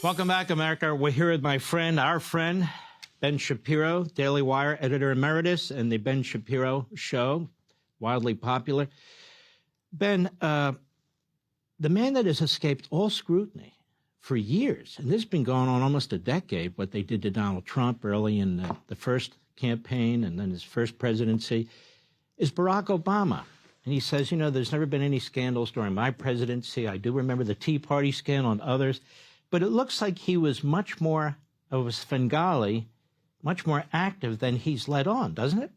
Welcome back, America. We're here with my friend, our friend, Ben Shapiro, Daily Wire editor emeritus, and the Ben Shapiro Show, wildly popular. Ben, the man that has escaped all scrutiny for years, and this has been going on almost a decade, what they did to Donald Trump early in the first campaign and then his first presidency, is Barack Obama. And he says, you know, there's never been any scandals during my presidency. I do remember the Tea Party scandal and others. But it looks like he was much more of a Svengali, much more active than he's let on, doesn't it?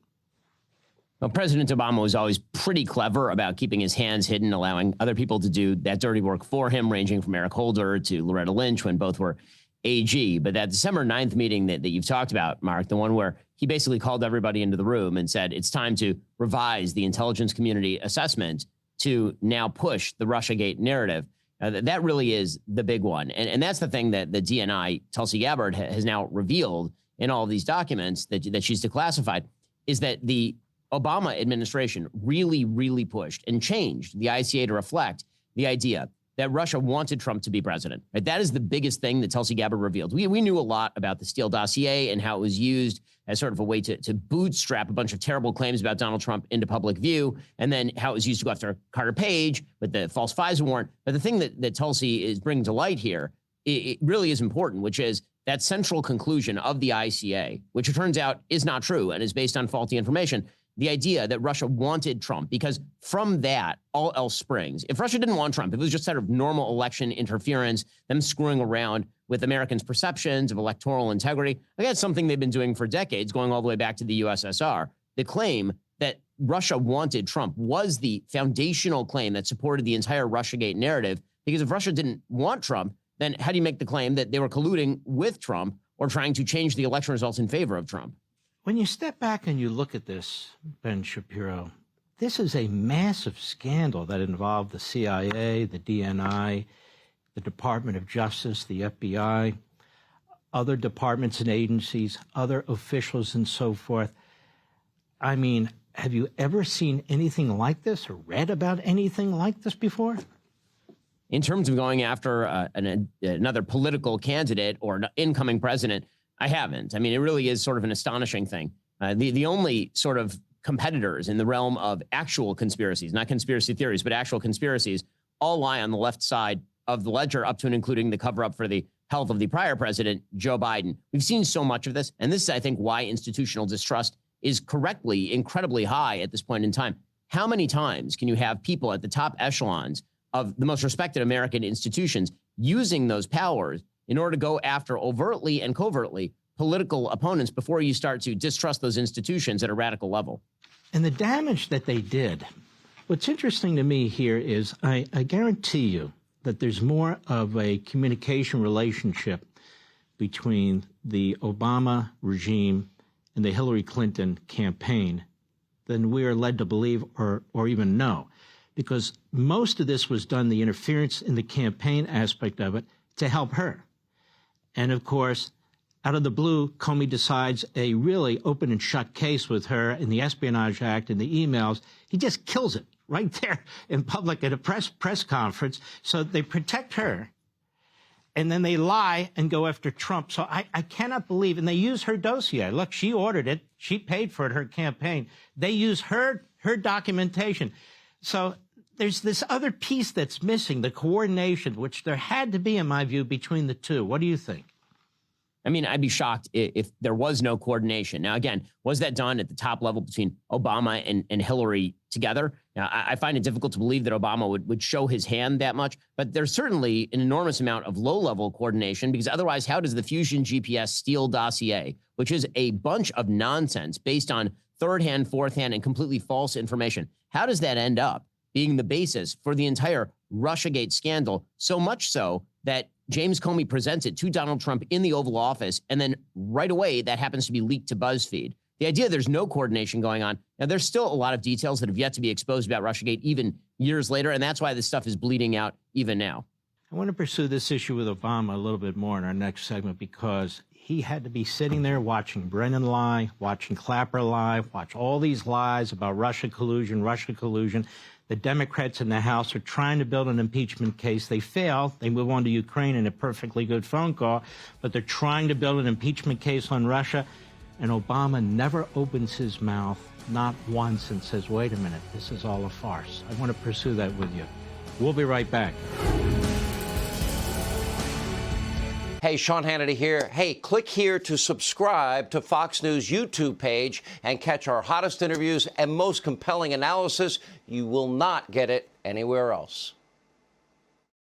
Well, President Obama was always pretty clever about keeping his hands hidden, allowing other people to do that dirty work for him, ranging from Eric Holder to Loretta Lynch when both were AG. But that December 9th meeting that you've talked about, Mark, the one where he basically called everybody into the room and said it's time to revise the intelligence community assessment to now push the Russiagate narrative. That really is the big one. And that's the thing that the DNI, Tulsi Gabbard, has now revealed in all of these documents that she's declassified, is that the Obama administration really, really pushed and changed the ICA to reflect the idea that Russia wanted Trump to be president. Right? That is the biggest thing that Tulsi Gabbard revealed. We knew a lot about the Steele dossier and how it was used as sort of a way to bootstrap a bunch of terrible claims about Donald Trump into public view, and then how it was used to go after Carter Page with the false FISA warrant. But the thing that Tulsi is bringing to light here, it really is important, which is that central conclusion of the ICA, which it turns out is not true and is based on faulty information, the idea that Russia wanted Trump, because from that, all else springs. If Russia didn't want Trump, if it was just sort of normal election interference, them screwing around with Americans' perceptions of electoral integrity, like that's something they've been doing for decades, going all the way back to the USSR. The claim that Russia wanted Trump was the foundational claim that supported the entire Russiagate narrative, because if Russia didn't want Trump, then how do you make the claim that they were colluding with Trump or trying to change the election results in favor of Trump? When you step back and you look at this, Ben Shapiro, this is a massive scandal that involved the CIA, the DNI, the Department of Justice, the FBI, other departments and agencies, other officials and so forth. I mean, have you ever seen anything like this or read about anything like this before? In terms of going after another political candidate or an incoming president, I haven't. I mean, it really is sort of an astonishing thing. The only sort of competitors in the realm of actual conspiracies, not conspiracy theories, but actual conspiracies, all lie on the left side of the ledger, up to and including the cover-up for the health of the prior president, Joe Biden. We've seen so much of this, and this is, I think, why institutional distrust is correctly incredibly high at this point in time. How many times can you have people at the top echelons of the most respected American institutions using those powers in order to go after overtly and covertly political opponents before you start to distrust those institutions at a radical level? And the damage that they did, what's interesting to me here is I guarantee you that there's more of a communication relationship between the Obama regime and the Hillary Clinton campaign than we are led to believe or even know. Because most of this was done, the interference in the campaign aspect of it, to help her. And of course, out of the blue, Comey decides a really open and shut case with her in the Espionage Act and the emails. He just kills it right there in public at a press conference. So they protect her, and then they lie and go after Trump. So I cannot believe, and they use her dossier. Look, she ordered it. She paid for it, her campaign. They use her documentation. So there's this other piece that's missing, the coordination, which there had to be, in my view, between the two. What do you think? I mean, I'd be shocked if there was no coordination. Now, again, was that done at the top level between Obama and Hillary together? Now, I find it difficult to believe that Obama would show his hand that much, but there's certainly an enormous amount of low-level coordination, because otherwise, how does the Fusion GPS Steele dossier, which is a bunch of nonsense based on third-hand, fourth-hand, and completely false information, how does that end up being the basis for the entire Russiagate scandal, so much so that James Comey presents it to Donald Trump in the Oval Office, and then right away that happens to be leaked to BuzzFeed? The idea there's no coordination going on. Now, there's still a lot of details that have yet to be exposed about Russiagate even years later, and that's why this stuff is bleeding out even now. I want to pursue this issue with Obama a little bit more in our next segment, because he had to be sitting there watching Brennan lie, watching Clapper lie, watch all these lies about Russia collusion. The Democrats in the House are trying to build an impeachment case. They fail. They move on to Ukraine in a perfectly good phone call, but they're trying to build an impeachment case on Russia. And Obama never opens his mouth, not once, and says, wait a minute, this is all a farce. I want to pursue that with you. We'll be right back. Hey, Sean Hannity here. Hey, click here to subscribe to Fox News YouTube page and catch our hottest interviews and most compelling analysis. You will not get it anywhere else.